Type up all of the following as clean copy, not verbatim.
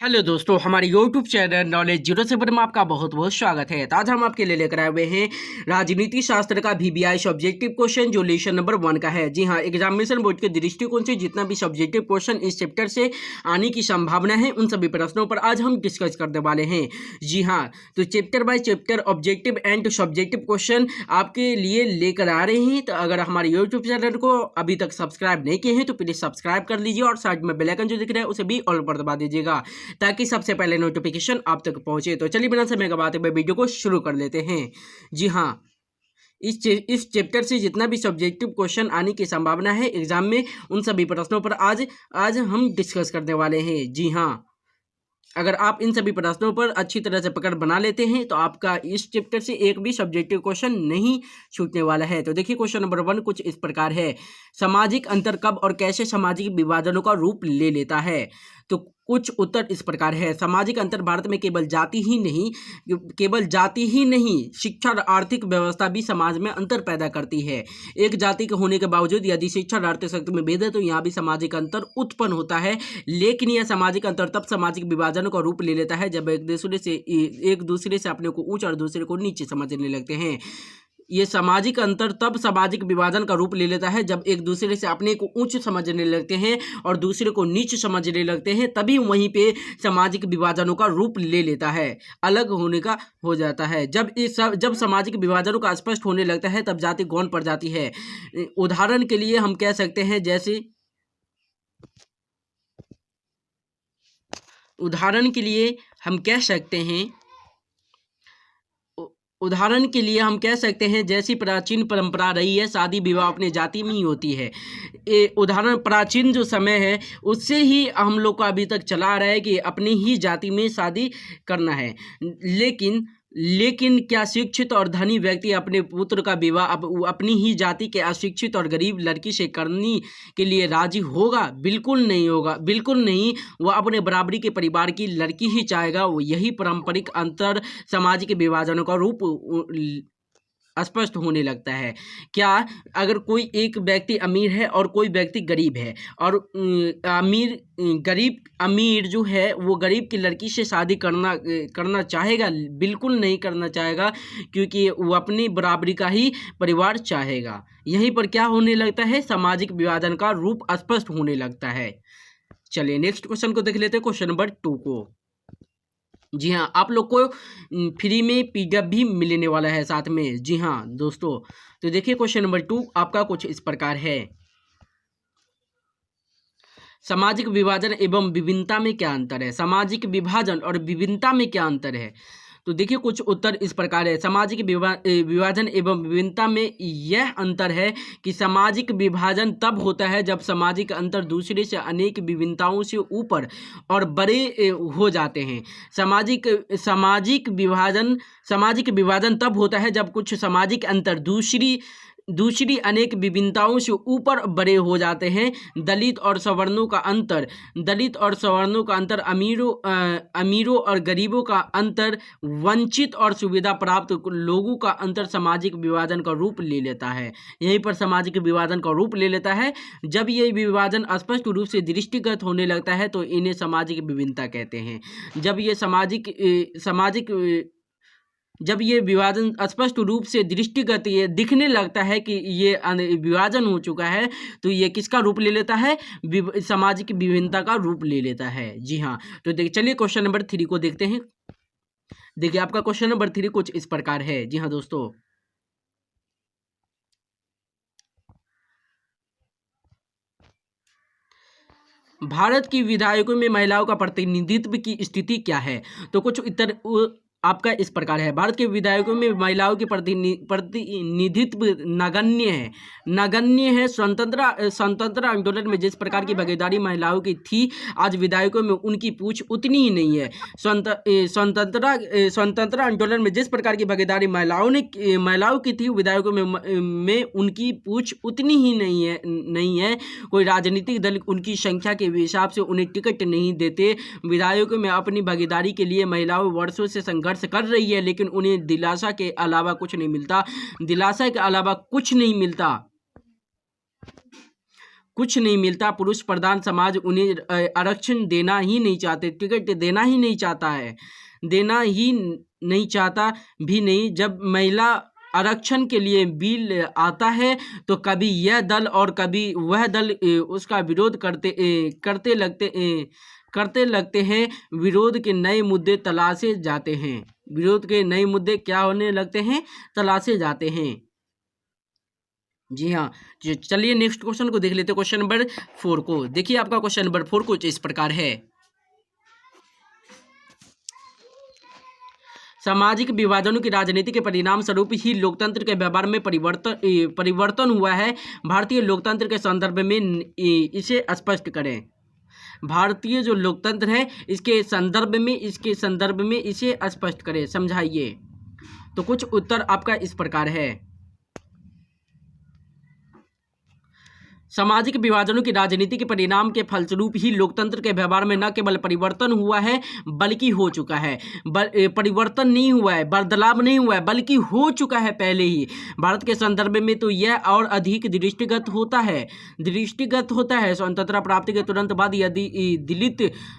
Hello दोस्तों, हमारे YouTube channel knowledge 07 में आपका बहुत बहुत स्वागत है। तो आज हम आपके लिए लेकर आए हुए हैं राजनीति शास्त्र का VBI सब्जेक्टिव क्वेश्चन जो लेसन नंबर 1 का है। जी हाँ, एग्जामिनेशन बोर्ड के दृष्टिकोण से जितना भी सब्जेक्टिव क्वेश्चन इस चैप्टर से आने की संभावना है उन सभी प्रश्नों पर आज हम डिस्कस करने वाले हैं। जी हाँ, तो chapter by chapter objective and subjective question आपके लिए लेकर आ रहे हैं। तो अगर हमारे यूट्यूब चैनल को अभी तक सब्सक्राइब नहीं किए हैं तो प्लीज सब्सक्राइब कर लीजिए और साइड में बेल आइकन जो दिख रहा है उसे भी ऑल पर दबा दीजिएगा ताकि सबसे पहले नोटिफिकेशन आप तक पहुंचे। तो चलिए बिना समय गवाते हुए वीडियो को शुरू कर लेते हैं। जी हाँ, इस चैप्टर से जितना भी सब्जेक्टिव क्वेश्चन आने की संभावना है एग्जाम में उन सभी प्रश्नों पर आज हम डिस्कस करने वाले हैं। जी हाँ, अगर आप इन सभी प्रश्नों पर अच्छी तरह से पकड़ बना लेते हैं तो आपका इस चैप्टर से एक भी सब्जेक्टिव क्वेश्चन नहीं छूटने वाला है। तो देखिए, क्वेश्चन नंबर 1 कुछ इस प्रकार है। सामाजिक अंतर कब और कैसे सामाजिक विभाजनों का रूप ले लेता है? तो कुछ उत्तर इस प्रकार है। सामाजिक अंतर भारत में केवल जाति ही नहीं शिक्षा और आर्थिक व्यवस्था भी समाज में अंतर पैदा करती है। एक जाति के होने के बावजूद यदि शिक्षा और आर्थिक शक्ति में भेद है तो यहाँ भी सामाजिक अंतर उत्पन्न होता है। लेकिन यह सामाजिक अंतर तब सामाजिक विभाजन का रूप ले लेता है जब एक दूसरे से अपने को ऊंच और दूसरे को नीचे समझने लगते हैं। ये सामाजिक अंतर तब सामाजिक विभाजन का रूप ले लेता है जब एक दूसरे से अपने को ऊंच समझने लगते हैं और दूसरे को नीच समझने लगते हैं, तभी वहीं पे सामाजिक विभाजनों का रूप ले लेता है, अलग होने का हो जाता है। जब सामाजिक विभाजनों का स्पष्ट होने लगता है तब जाति गौण पड़ जाती है। उदाहरण के लिए हम कह सकते हैं जैसी प्राचीन परंपरा रही है, शादी विवाह अपने जाति में ही होती है। उदाहरण प्राचीन जो समय है उससे ही हम लोग को अभी तक चला आ रहा है कि अपनी ही जाति में शादी करना है। लेकिन क्या शिक्षित और धनी व्यक्ति अपने पुत्र का विवाह अपनी ही जाति के अशिक्षित और गरीब लड़की से करने के लिए राजी होगा? बिल्कुल नहीं होगा, बिल्कुल नहीं। वह अपने बराबरी के परिवार की लड़की ही चाहेगा। यही पारंपरिक अंतर सामाजिक विभाजनों का रूप स्पष्ट होने लगता है। क्या अगर कोई एक व्यक्ति अमीर है और कोई व्यक्ति गरीब है और अमीर जो है वो गरीब की लड़की से शादी करना चाहेगा? बिल्कुल नहीं करना चाहेगा, क्योंकि वो अपनी बराबरी का ही परिवार चाहेगा। यहीं पर क्या होने लगता है? सामाजिक विभाजन का रूप स्पष्ट होने लगता है। चलिए नेक्स्ट क्वेश्चन को देख लेते हैं, क्वेश्चन नंबर 2 को। जी हाँ, आप लोग को फ्री में PDF भी मिलने वाला है साथ में। जी हाँ दोस्तों, तो देखिए क्वेश्चन नंबर 2 आपका कुछ इस प्रकार है। सामाजिक विभाजन एवं विभिन्नता में क्या अंतर है? सामाजिक विभाजन और विभिन्नता में क्या अंतर है? तो देखिए कुछ उत्तर इस प्रकार है। सामाजिक विभाजन एवं विभिन्नता में यह अंतर है कि सामाजिक विभाजन तब होता है जब सामाजिक अंतर दूसरे से अनेक विभिन्नताओं से ऊपर और बड़े हो जाते हैं। सामाजिक विभाजन तब होता है जब कुछ सामाजिक अंतर दूसरी अनेक विभिन्नताओं से ऊपर बड़े हो जाते हैं। दलित और सवर्णों का अंतर, अमीरों और गरीबों का अंतर, वंचित और सुविधा प्राप्त लोगों का अंतर सामाजिक विभाजन का रूप ले लेता है। यहीं पर सामाजिक विभाजन का रूप ले लेता है। जब ये विभाजन स्पष्ट रूप से दृष्टिगत होने लगता है तो इन्हें सामाजिक विभिन्नता कहते हैं। जब ये विभाजन स्पष्ट रूप से दृष्टिगत ये दिखने लगता है कि ये विभाजन हो चुका है तो ये किसका रूप ले लेता है? सामाजिक विभिन्नता का रूप ले लेता है। जी हाँ, तो चलिए क्वेश्चन नंबर 3 को देखते हैं। देखिए आपका क्वेश्चन नंबर 3 कुछ इस प्रकार है। जी हाँ दोस्तों, भारत की विधायकों में महिलाओं का प्रतिनिधित्व की स्थिति क्या है? तो कुछ उत्तर आपका इस प्रकार है। भारत के विधायकों में महिलाओं की प्रतिनिधित्व नगण्य है। स्वतंत्रता आंदोलन में जिस प्रकार की भागीदारी महिलाओं की थी, आज विधायकों में उनकी पूछ उतनी ही नहीं है। स्वतंत्रता आंदोलन में जिस प्रकार की भागीदारी महिलाओं की थी, विधायकों में उनकी पूछ उतनी ही नहीं है। कोई राजनीतिक दल उनकी संख्या के हिसाब से उन्हें टिकट नहीं देते। विधायकों में अपनी भागीदारी के लिए महिलाओं वर्षों से संघर्ष कर रही है, लेकिन उन्हें दिलासा के अलावा कुछ नहीं मिलता। कुछ नहीं मिलता। पुरुष प्रधान समाज उन्हें आरक्षण देना ही नहीं चाहते, टिकट देना ही नहीं चाहता है, देना ही नहीं चाहता भी नहीं। जब महिला आरक्षण के लिए बिल आता है तो कभी यह दल और कभी वह दल उसका विरोध करते लगते हैं। विरोध के नए मुद्दे तलाशे जाते हैं। विरोध के नए मुद्दे क्या होने लगते हैं? तलाशे जाते हैं। जी हाँ, चलिए नेक्स्ट क्वेश्चन को देख लेते हैं। क्वेश्चन नंबर 4 को देखिए। आपका क्वेश्चन नंबर 4 कुछ इस प्रकार है। सामाजिक विभाजनों की राजनीति के परिणाम स्वरूप ही लोकतंत्र के व्यवहार में परिवर्तन हुआ है। भारतीय लोकतंत्र के संदर्भ में इसे स्पष्ट करें। भारतीय जो लोकतंत्र है इसके संदर्भ में इसे स्पष्ट करें, समझाइए। तो कुछ उत्तर आपका इस प्रकार है। सामाजिक विभाजनों की राजनीति के परिणाम के फलस्वरूप ही लोकतंत्र के व्यवहार में न केवल परिवर्तन हुआ है बल्कि हो चुका है। परिवर्तन नहीं हुआ है, बदलाव नहीं हुआ है, बल्कि हो चुका है पहले ही। भारत के संदर्भ में तो यह और अधिक दृष्टिगत होता है। स्वतंत्रता प्राप्ति के तुरंत बाद यदि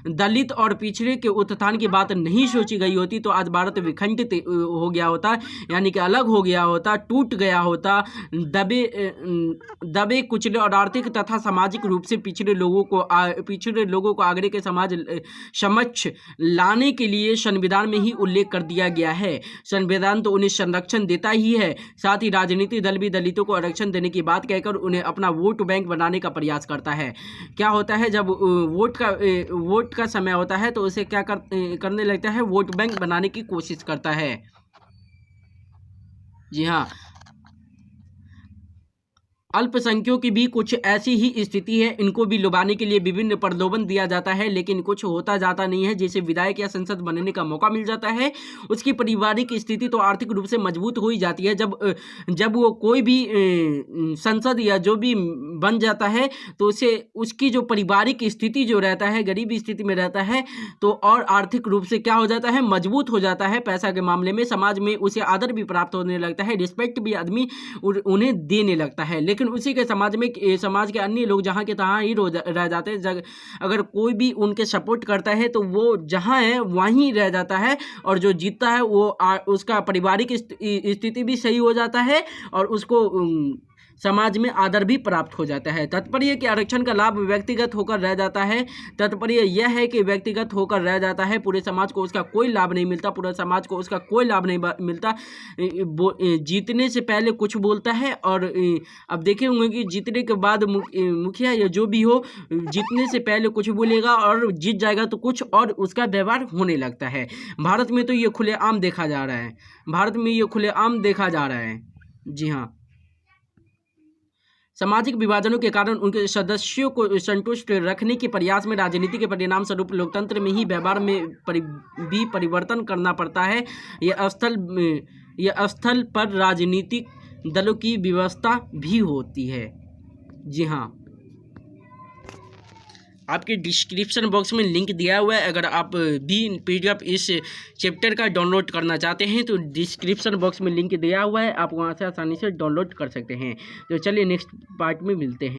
दलित और पिछड़े के उत्थान की बात नहीं सोची गई होती तो आज भारत विखंडित हो गया होता, यानी कि अलग हो गया होता, टूट गया होता। दबे कुचले और आर्थिक तथा सामाजिक रूप से पिछड़े लोगों को आगे के समाज समक्ष लाने के लिए संविधान में ही उल्लेख कर दिया गया है। संविधान तो उन्हें संरक्षण देता ही है, साथ ही राजनीतिक दल भी दलितों को आरक्षण देने की बात कहकर उन्हें अपना वोट बैंक बनाने का प्रयास करता है। क्या होता है, जब वोट का समय होता है तो उसे क्या करने लगता है? वोट बैंक बनाने की कोशिश करता है। जी हाँ, अल्पसंख्यकों की भी कुछ ऐसी ही स्थिति है। इनको भी लुभाने के लिए विभिन्न प्रलोभन दिया जाता है, लेकिन कुछ होता जाता नहीं है। जैसे विधायक या संसद बनने का मौका मिल जाता है, उसकी पारिवारिक स्थिति तो आर्थिक रूप से मजबूत हो ही जाती है। जब वो कोई भी संसद या जो भी बन जाता है तो उसे उसकी जो पारिवारिक स्थिति जो रहता है, गरीबी स्थिति में रहता है, तो और आर्थिक रूप से क्या हो जाता है? मजबूत हो जाता है। पैसा के मामले में समाज में उसे आदर भी प्राप्त होने लगता है, रिस्पेक्ट भी आदमी उन्हें देने लगता है। लेकिन उसी के समाज के अन्य लोग जहाँ के तहाँ ही रह जाते हैं। अगर कोई भी उनके सपोर्ट करता है तो वो जहाँ है वहीं रह जाता है, और जो जीतता है वो उसका पारिवारिक स्थिति भी सही हो जाता है और उसको समाज में आदर भी प्राप्त हो जाता है। तात्पर्य कि आरक्षण का लाभ व्यक्तिगत होकर रह जाता है। तात्पर्य यह है कि व्यक्तिगत होकर रह जाता है, पूरे समाज को उसका कोई लाभ नहीं मिलता, पूरे समाज को उसका कोई लाभ नहीं मिलता। जीतने से पहले कुछ बोलता है, और अब देखे होंगे कि जीतने के बाद मुखिया या जो भी हो, जीतने से पहले कुछ बोलेगा और जीत जाएगा तो कुछ और उसका व्यवहार होने लगता है। भारत में तो ये खुलेआम देखा जा रहा है। जी हाँ, सामाजिक विभाजनों के कारण उनके सदस्यों को संतुष्ट रखने के प्रयास में राजनीति के परिणाम स्वरूप लोकतंत्र में ही व्यवहार में भी परिवर्तन करना पड़ता है। यह स्थल पर राजनीतिक दलों की व्यवस्था भी होती है। जी हाँ, आपके डिस्क्रिप्शन बॉक्स में लिंक दिया हुआ है। अगर आप भी PDF इस चैप्टर का डाउनलोड करना चाहते हैं तो डिस्क्रिप्शन बॉक्स में लिंक दिया हुआ है, आप वहां से आसानी से डाउनलोड कर सकते हैं। तो चलिए नेक्स्ट पार्ट में मिलते हैं।